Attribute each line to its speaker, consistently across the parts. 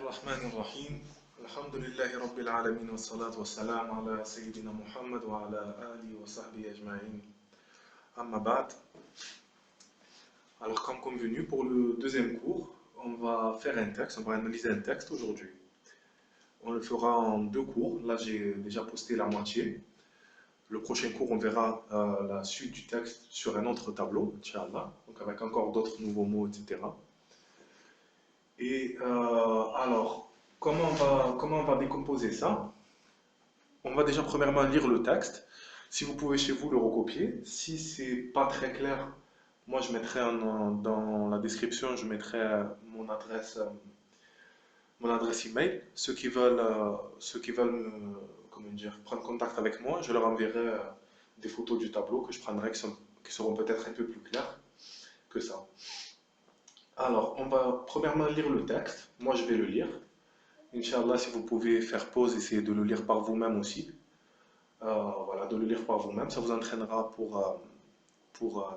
Speaker 1: الرحمن الرحيم الحمد لله رب العالمين والصلاة والسلام على سيدنا محمد وعلى آله وصحبه أجمعين أما بعد. Alors comme convenu pour le deuxième cours, on va faire un texte, on va analyser un texte aujourd'hui. On le fera en deux cours, là j'ai déjà posté la moitié. Le prochain cours on verra la suite du texte sur un autre tableau, Inch'Allah, donc avec encore d'autres nouveaux mots, etc. Et alors, comment on va décomposer ça? On va déjà premièrement lire le texte. Si vous pouvez chez vous le recopier. Si c'est pas très clair, moi je mettrai dans la description, je mettrai mon adresse email. Ceux qui veulent comment dire, prendre contact avec moi, je leur enverrai des photos du tableau que je prendrai qui seront peut-être un peu plus claires que ça. Alors, on va premièrement lire le texte. Moi, je vais le lire. Inch'Allah, si vous pouvez faire pause, essayez de le lire par vous-même aussi. Voilà, de le lire par vous-même. Ça vous entraînera pour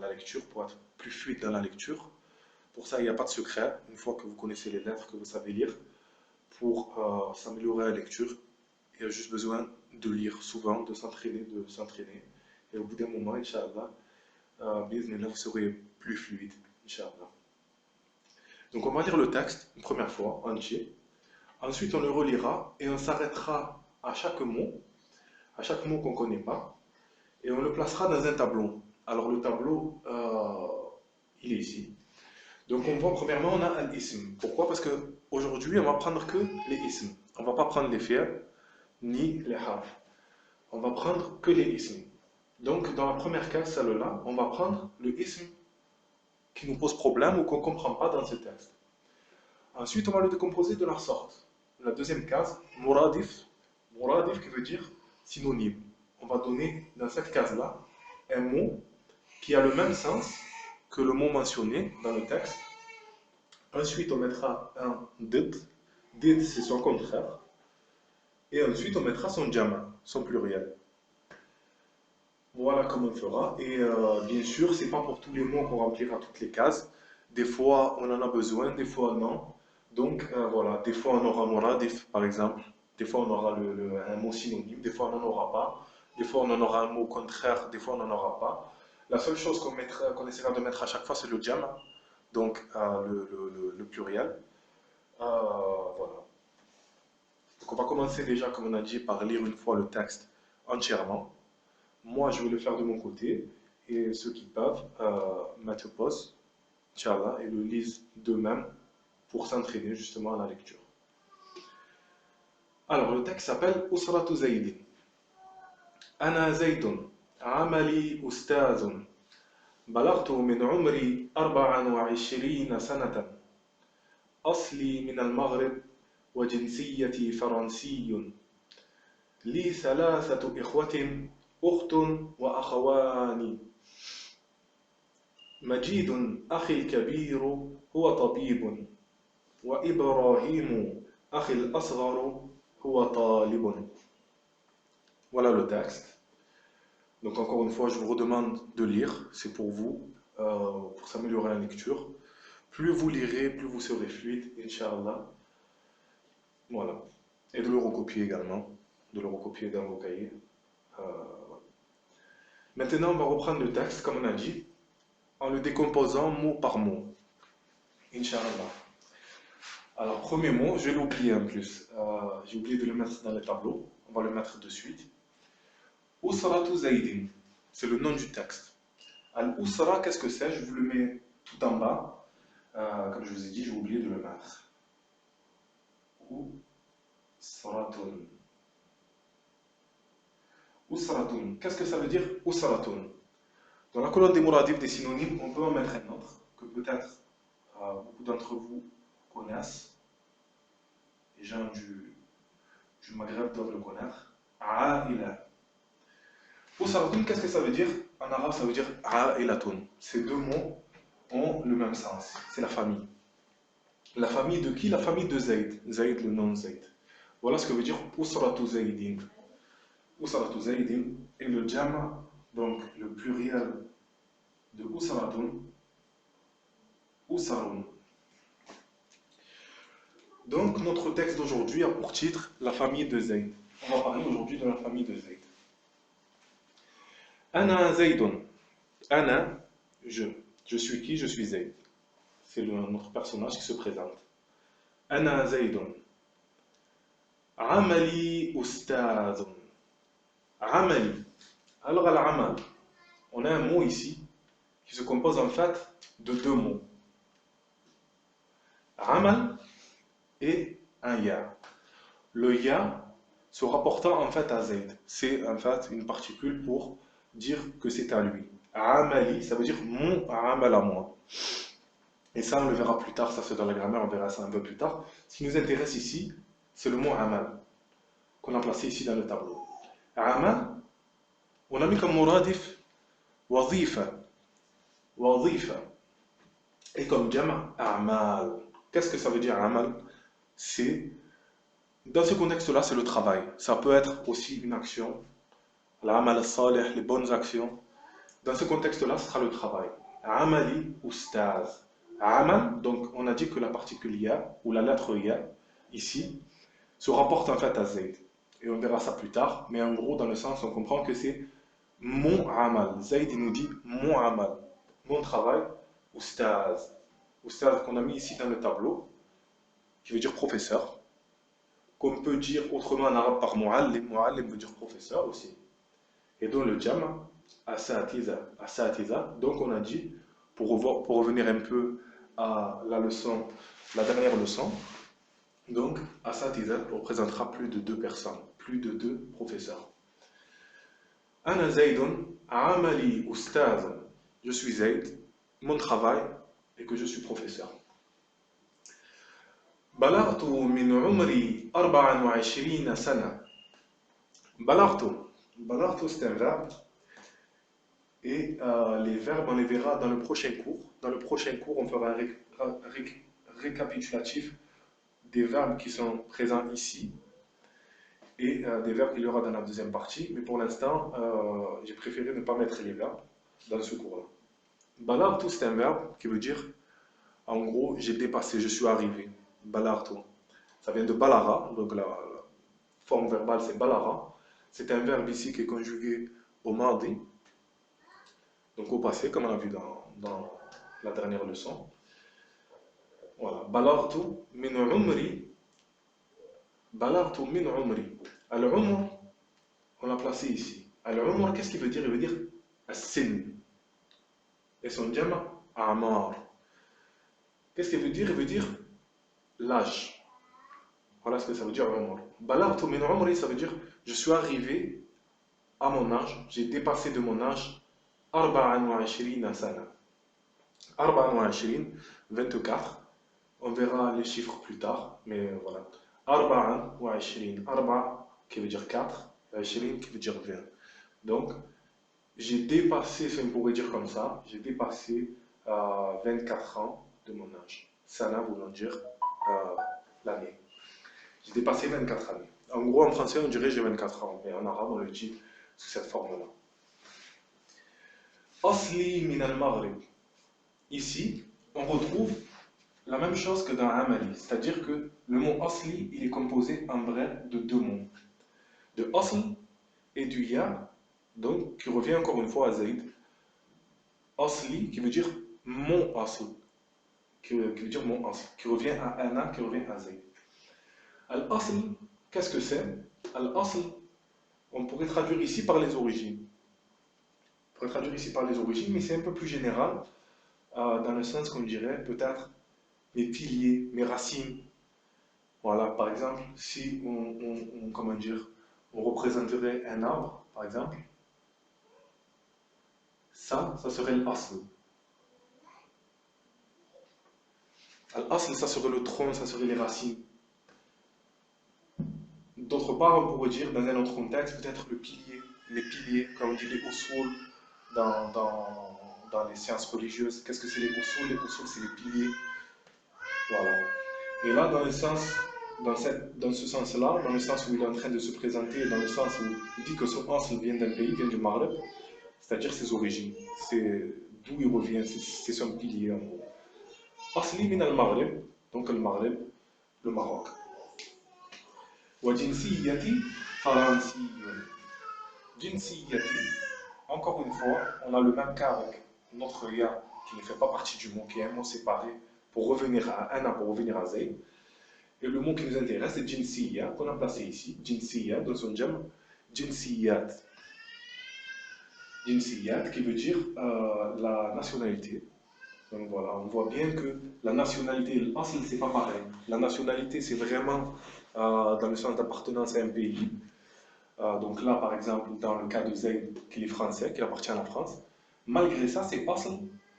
Speaker 1: la lecture, pour être plus fluide dans la lecture. Pour ça, il n'y a pas de secret. Une fois que vous connaissez les lettres, que vous savez lire, pour s'améliorer la lecture, il y a juste besoin de lire souvent, de s'entraîner, de s'entraîner. Et au bout d'un moment, Inch'Allah, vous serez plus fluide, Inch'Allah. Donc on va lire le texte une première fois, entier. Ensuite on le relira et on s'arrêtera à chaque mot qu'on ne connaît pas, et on le placera dans un tableau. Alors le tableau, il est ici. Donc on voit premièrement, on a un ism. Pourquoi? Parce qu'aujourd'hui on va prendre que les isms. On ne va pas prendre les fi'l ni les harf. On va prendre que les isms. Donc dans la première case, celle-là, on va prendre le ism qui nous pose problème ou qu'on ne comprend pas dans ce texte. Ensuite, on va le décomposer de la sorte. La deuxième case, muradif. Muradif qui veut dire synonyme. On va donner dans cette case-là un mot qui a le même sens que le mot mentionné dans le texte. Ensuite, on mettra un did. Did, c'est son contraire. Et ensuite, on mettra son jama, son pluriel. Voilà comment on fera. Et bien sûr, c'est pas pour tous les mots qu'on remplira toutes les cases. Des fois, on en a besoin, des fois, non. Donc voilà, des fois on aura muradif par exemple, des fois on aura un mot synonyme, des fois on n'en aura pas, des fois on en aura un mot contraire, des fois on n'en aura pas. La seule chose qu'on essaiera de mettre à chaque fois, c'est le jama, donc le pluriel. Voilà. Donc on va commencer déjà, comme on a dit, par lire une fois le texte entièrement. Moi je vais le faire de mon côté, et ceux qui peuvent mettre pause, Inch'Allah, et le lisent d'eux-mêmes pour s'entraîner justement à la lecture. Alors, le texte s'appelle Usratu Zaydin. Ana Zaydun, amali ustazun, balagtu min umri 24 sanatan, asli min al-Maghrib wa jinsiyati faransiyun, li thalathatu ikhwatin, ukhtun wa akhawani. مجيد أخي الكبير هو طبيب وإبراهيم أخي الأصغر هو طالب. Voilà le texte. Donc encore une fois, je vous redemande de lire, c'est pour vous, pour s'améliorer la lecture. Plus vous lirez, plus vous serez fluide, Inch'Allah. Voilà. Et de le recopier également, de le recopier dans vos cahiers. Maintenant, on va reprendre le texte, comme on a dit, en le décomposant mot par mot. Inch'Allah. Alors, premier mot, je vais l'oublier en plus. J'ai oublié de le mettre dans le tableau. On va le mettre de suite. Usratu Zaydin, c'est le nom du texte. Al-Usra, qu'est-ce que c'est? Je vous le mets tout en bas. Comme je vous ai dit, j'ai oublié de le mettre. Usratun. Usratun, qu'est-ce que ça veut dire? Usratun. Dans la colonne des muradifs, des synonymes, on peut en mettre un autre que peut-être beaucoup d'entre vous connaissent. Les gens du Maghreb doivent le connaître. A'ila. Usratun, qu'est-ce que ça veut dire? En arabe, ça veut dire A'ilatun. Ces deux mots ont le même sens. C'est la famille. La famille de qui? La famille de Zayd. Zayd, le nom Zayd. Voilà ce que veut dire Usratu Zaydin. Usratu Zaydin. Et le jama, donc le pluriel de Usratun, Usarun. Donc, notre texte d'aujourd'hui a pour titre la famille de Zayd. On va parler aujourd'hui de la famille de Zayd. Ana Zaydun. Ana, je. Je suis qui? Je suis Zayd. C'est notre personnage qui se présente. Ana Zaydun. Amali Ustadun. Amali. Alors, à l'amal, on a un mot ici qui se compose en fait de deux mots. Amal et un ya. Le ya se rapportant en fait à Zayd. C'est en fait une particule pour dire que c'est à lui. Amali, ça veut dire mon amal à moi. Et ça, on le verra plus tard, ça c'est dans la grammaire, on verra ça un peu plus tard. Ce qui nous intéresse ici, c'est le mot amal, qu'on a placé ici dans le tableau. Amal, on a mis comme muradif wazifa. Wazifa. Et comme jama, amal. Qu'est-ce que ça veut dire amal? C'est, dans ce contexte-là, c'est le travail. Ça peut être aussi une action. L'amal al-salih, les bonnes actions. Dans ce contexte-là, ce sera le travail. Amali oustaz. Amal, donc on a dit que la particule ya, ou la lettre ya, ici, se rapporte en fait à Zayd. Et on verra ça plus tard, mais en gros, dans le sens, on comprend que c'est mon amal. Zayd, il nous dit mon amal, mon travail, oustaz. Oustaz qu'on a mis ici dans le tableau, qui veut dire professeur, qu'on peut dire autrement en arabe par mu'allim. Mu'allim veut dire professeur aussi. Et dans le jam, asatiza. Asatiza. Donc on a dit, pour revenir un peu à la leçon, la dernière leçon, donc asatiza représentera plus de deux personnes, plus de deux professeurs. Ana Zaydun, amali oustaz. Je suis Zayd, mon travail est que je suis professeur. بلغت من عمري 24 سنة. بلغت c'est un verbe. Et les verbes, on les verra dans le prochain cours. Dans le prochain cours, on fera un récapitulatif des verbes qui sont présents ici et des verbes qu'il y aura dans la deuxième partie. Mais pour l'instant, j'ai préféré ne pas mettre les verbes dans ce cours-là. Balartu, c'est un verbe qui veut dire, en gros, j'ai dépassé, je suis arrivé. Balartu. Ça vient de balara, donc la forme verbale c'est balara. C'est un verbe ici qui est conjugué au mardi, donc au passé, comme on a vu dans la dernière leçon. Voilà. Balartu min umri. Balartu min umri. Al-umr, on l'a placé ici. Al-umr, qu'est-ce qu'il veut dire? Il veut dire as-sin. Et son jama, amar. Qu'est-ce qu'il veut dire? Il veut dire l'âge. Voilà ce que ça veut dire umr. Balartu min umri, ça veut dire je suis arrivé à mon âge, j'ai dépassé de mon âge 24 sana. 24, 24. On verra les chiffres plus tard, mais voilà. 24, 4 qui veut dire 4, 20 qui veut dire 20. Donc, j'ai dépassé, si on pourrait dire comme ça, j'ai dépassé 24 ans de mon âge. Sana voulant dire l'année. J'ai dépassé 24 années. En gros, en français, on dirait j'ai 24 ans, mais en arabe, on le dit sous cette forme-là. Asli min al-Maghrib. Ici, on retrouve la même chose que dans Amali, c'est-à-dire que le mot Asli, il est composé en vrai de deux mots. De Asl et du Ya, donc qui revient encore une fois à Zayd. Asli, qui veut dire mon Asl, qui veut dire mon Asl, qui revient à Ana, qui revient à Zayd. Al-Asl, qu'est-ce que c'est? Al-Asl, on pourrait traduire ici par les origines. On pourrait traduire ici par les origines, mais c'est un peu plus général, dans le sens qu'on dirait peut-être mes piliers, mes racines. Voilà, par exemple, si comment dire, on représenterait un arbre, par exemple, ça serait l'asl. L'asl, ça serait le tronc, ça serait les racines. D'autre part, on pourrait dire, dans un autre contexte, peut-être le pilier, les piliers, comme on dit les usul dans les sciences religieuses. Qu'est-ce que c'est les usul? Les usul, c'est les piliers. Voilà. Et là, dans ce sens-là, dans le sens où il est en train de se présenter, dans le sens où il dit que son asl vient d'un pays, vient du Maghreb, c'est-à-dire ses origines, c'est d'où il revient, c'est son pilier en gros. Asli min al-Maghreb, donc le Maghreb, le Maroc. وجنسيتي فرنسي. جنسيتي. Encore une fois, on a le même cas avec notre ya qui ne fait pas partie du mot, qui est un mot séparé pour revenir à ana, pour revenir à zay. Et le mot qui nous intéresse, c'est jinsiya, qu'on a placé ici. Jinsiya, dans son jam, jinsiyat. Jinsiyat, qui veut dire la nationalité. Donc voilà, on voit bien que la nationalité et l'asl, c'est pas pareil. La nationalité, c'est vraiment dans le sens d'appartenance à un pays. Donc là, par exemple, dans le cas de Zayd, qui est français, qui appartient à la France, malgré ça,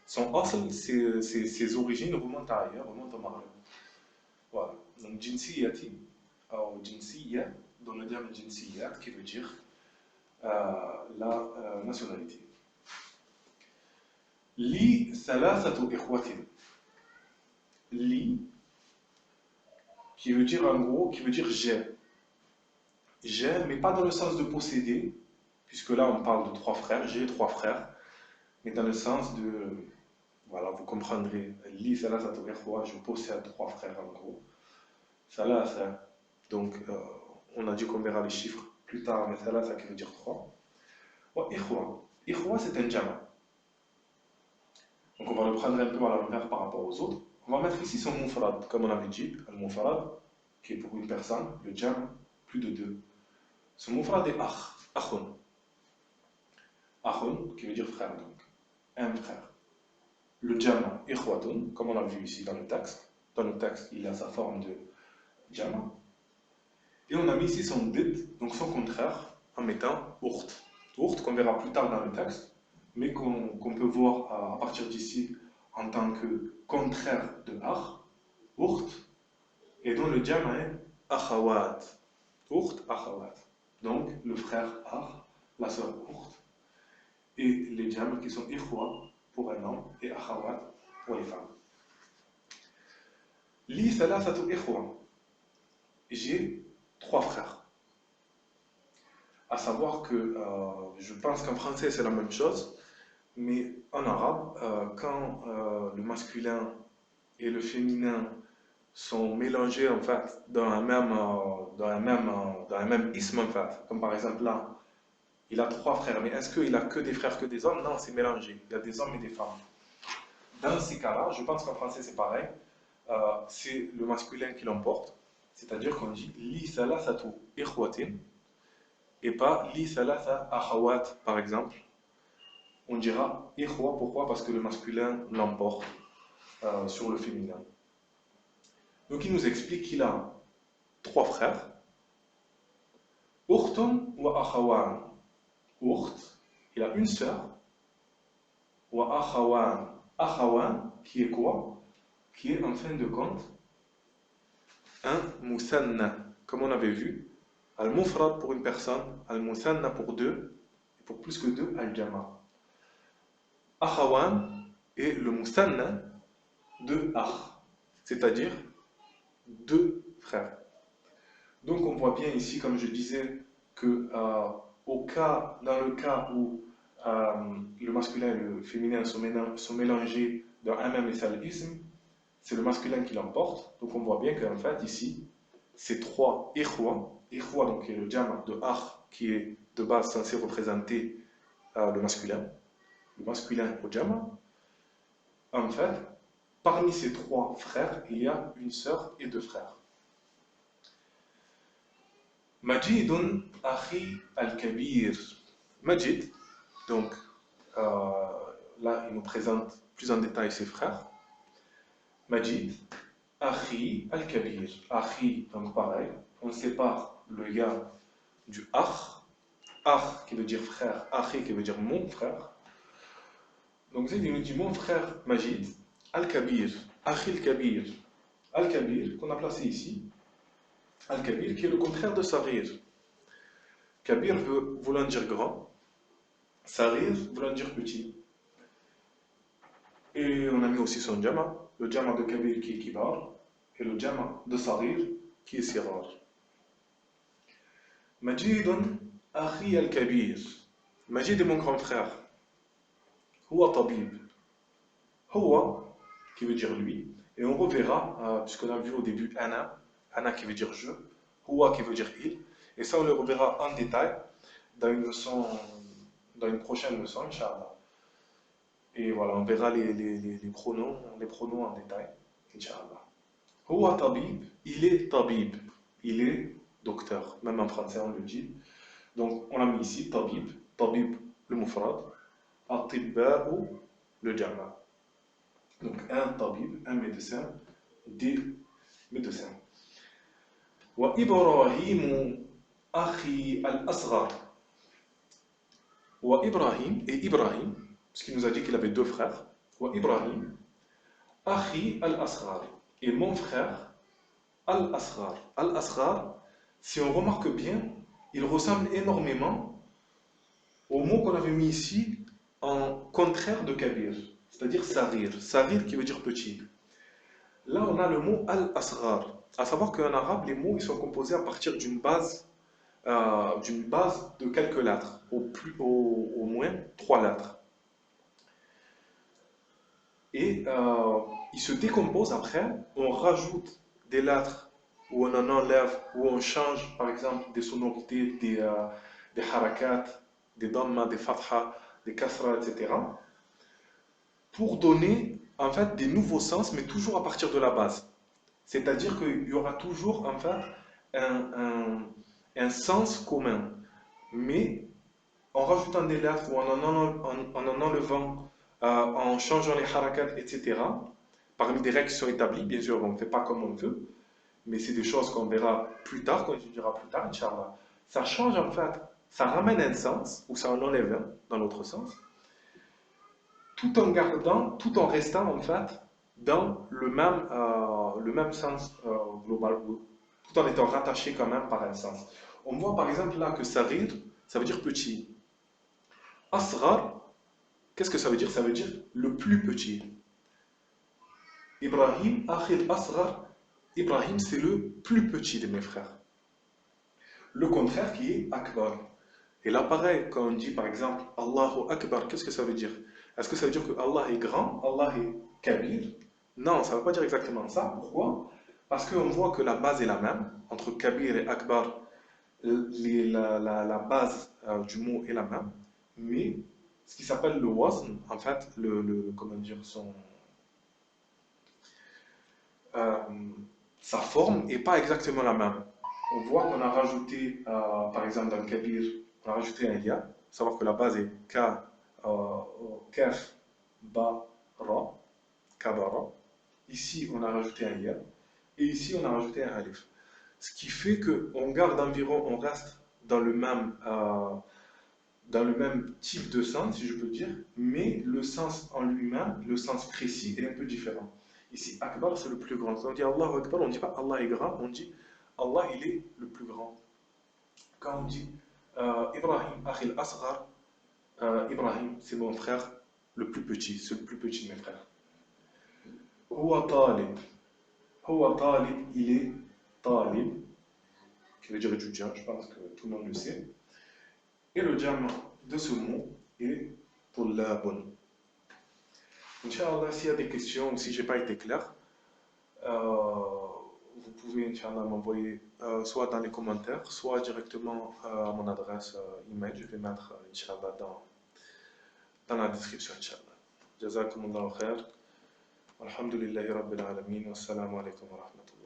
Speaker 1: son asl, ses origines remontent à ailleurs, remontent au Maroc. Voilà. Donc, jinsiyati, ou jinsiya, dans le terme jinsiyat, qui veut dire la nationalité. Li thalathatu ikhwatin. Li, qui veut dire en gros, qui veut dire j'ai. J'ai, mais pas dans le sens de posséder, puisque là on parle de trois frères, j'ai trois frères, mais dans le sens de, voilà, vous comprendrez, li thalathatu ikhwa, je possède trois frères en gros. Thalatha, donc on a dit qu'on verra les chiffres plus tard, mais thalatha qui veut dire trois. Wa ikhwa. Ikhwa c'est un jama. Donc on va le prendre un peu à l'envers par rapport aux autres. On va mettre ici son mufrad, comme on avait dit, al-mufrad, qui est pour une personne, le jam, plus de deux. Son mufrad est akh, akhun. Akhun, qui veut dire frère, donc, un frère. Le jam, ikhwatun, comme on a vu ici dans le texte. Dans le texte, il a sa forme de jam. Et on a mis ici son dit, donc son contraire, en mettant urt. Urt, qu'on verra plus tard dans le texte, mais qu'on peut voir à partir d'ici en tant que contraire de akh, urt, et dont le jam est akhawat. Urt, akhawat. Donc le frère akh, la sœur urt, et les jam qui sont ikhwa pour un homme et akhawat pour les femmes. Li thalathatu ikhwa. J'ai trois frères. À savoir que je pense qu'en français c'est la même chose, mais en arabe, quand le masculin et le féminin sont mélangés en fait dans un même ism en fait, comme par exemple là, il a trois frères, mais est-ce qu'il a que des frères que des hommes? Non, c'est mélangé, il y a des hommes et des femmes. Dans ces cas-là, je pense qu'en français c'est pareil, c'est le masculin qui l'emporte, c'est-à-dire qu'on dit li thalathatu ikhwatin et pas li thalatha akhawat par exemple. On dira ikhwa, pourquoi? Parce que le masculin l'emporte sur le féminin. Donc il nous explique qu'il a trois frères. Urtun wa akhawan. Urt, il a une sœur. Wa akhawan. Akhawan, qui est quoi? Qui est en fin de compte un musanna. Comme on avait vu, al-mufrad pour une personne, al-musanna pour deux, et pour plus que deux, al-jama. Akhawan est le musanna de akh, c'est-à-dire deux frères. Donc on voit bien ici, comme je disais, que dans le cas où le masculin et le féminin sont mélangés dans un même et seul ism, c'est le masculin qui l'emporte. Donc on voit bien qu'en fait ici, ces trois ikhwa, ikhwa donc qui est le jama de akh, qui est de base censé représenter le masculin au jama, en fait, parmi ces trois frères, il y a une sœur et deux frères. Majidun akhi al-kabir. Majid, donc là il nous présente plus en détail ses frères. Majid, akhi al-kabir. Akhi, donc pareil, on sépare le ya du akh. Akh qui veut dire frère, akhi qui veut dire mon frère. Donc Zayd nous dit mon frère Majid, al-kabir, akhi al-kabir. Al-kabir, qu'on a placé ici. Al-kabir qui est le contraire de sarir. Kabir voulant dire grand, sarir voulant dire petit. Et on a mis aussi son jama, le jama de kabir qui est kibar, et le jama de sarir qui est sirar. Majidun akhi al-kabir. Majid est mon grand frère. Huwa tabib. Huwa qui veut dire lui. Et on reverra, puisqu'on a vu au début ana, Ana qui veut dire je, huwa qui veut dire il. Et ça, on le reverra en détail dans une leçon, dans une prochaine leçon, Inch'Allah. Et voilà, on verra les pronoms en détail, Inch'Allah. Huwa tabib, il est tabib, il est docteur. Même en français, on le dit. Donc, on l'a mis ici, tabib, tabib le mufrad, atibba'u le jama'. Donc, un tabib, un médecin, des médecins. Wa Ibrahim akhi al-asghar. Wa Ibrahim, et Ibrahim, parce qu'il nous a dit qu'il avait deux frères. Wa Ibrahim akhi al-asghar. Et mon frère al-asghar. Al-asghar, si on remarque bien, il ressemble énormément au mot qu'on avait mis ici en contraire de kabir, c'est-à-dire sarir. Sarir qui veut dire petit. Là, on a le mot al-asghar. À savoir qu'en arabe, les mots ils sont composés à partir d'une base de quelques lettres, au moins trois lettres. Et ils se décomposent après, on rajoute des lettres, ou on en enlève, ou on change par exemple des sonorités, des harakat, des dhamma, des fatha, des kasra, etc. pour donner en fait des nouveaux sens, mais toujours à partir de la base. C'est-à-dire qu'il y aura toujours en fait un sens commun, mais en rajoutant des lettres ou en enlevant, en changeant les harakats, etc. Parmi des règles qui sont établies, bien sûr, on ne fait pas comme on veut, mais c'est des choses qu'on verra plus tard, qu'on étudiera plus tard, Inch'Allah. Ça change en fait, ça ramène un sens, ou ça en enlève un dans l'autre sens, tout en gardant, tout en restant en fait dans le même sens global, tout en étant rattaché quand même par un sens. On voit par exemple là que sarir, ça veut dire petit. Asghar, qu'est-ce que ça veut dire? Ça veut dire le plus petit. Ibrahim, Akhil Asghar, Ibrahim c'est le plus petit de mes frères. Le contraire qui est Akbar. Et là pareil, quand on dit par exemple Allahu Akbar, qu'est-ce que ça veut dire? Est-ce que ça veut dire que Allah est grand, Allah est kabir? Non, ça ne veut pas dire exactement ça. Pourquoi? Parce qu'on voit que la base est la même, entre kabir et akbar, la base du mot est la même, mais ce qui s'appelle le wazn, en fait, comment dire, euh, sa forme n'est pas exactement la même. On voit qu'on a rajouté, par exemple, dans le kabir, on a rajouté un ya, savoir que la base est kaf, ba, ra, kabara. Ici, on a rajouté un ya. Et ici, on a rajouté un alif. Ce qui fait qu'on garde environ, on reste dans le même type de sens, si je peux dire, mais le sens en lui-même, le sens précis, est un peu différent. Ici, Akbar, c'est le plus grand. Quand on dit Allahu Akbar, on ne dit pas Allah est grand, on dit Allah, il est le plus grand. Quand on dit Ibrahim, Akhil Asghar, Ibrahim, c'est mon frère le plus petit, c'est le plus petit de mes frères. Huwa talib. Huwa talib, il est talib, qui veut dire étudiant, je pense que tout le monde le sait. Et le jam' de ce mot est tullabun. Inch'Allah, s'il y a des questions ou si je n'ai pas été clair, vous pouvez, Inch'Allah, m'envoyer soit dans les commentaires, soit directement à mon adresse email. Je vais mettre, Inch'Allah, dans la description, Inch'Allah. Jazakumullahu khair. Alhamdulillahi Rabbil Alamin. Wassalamu alaikum wa rahmatullah.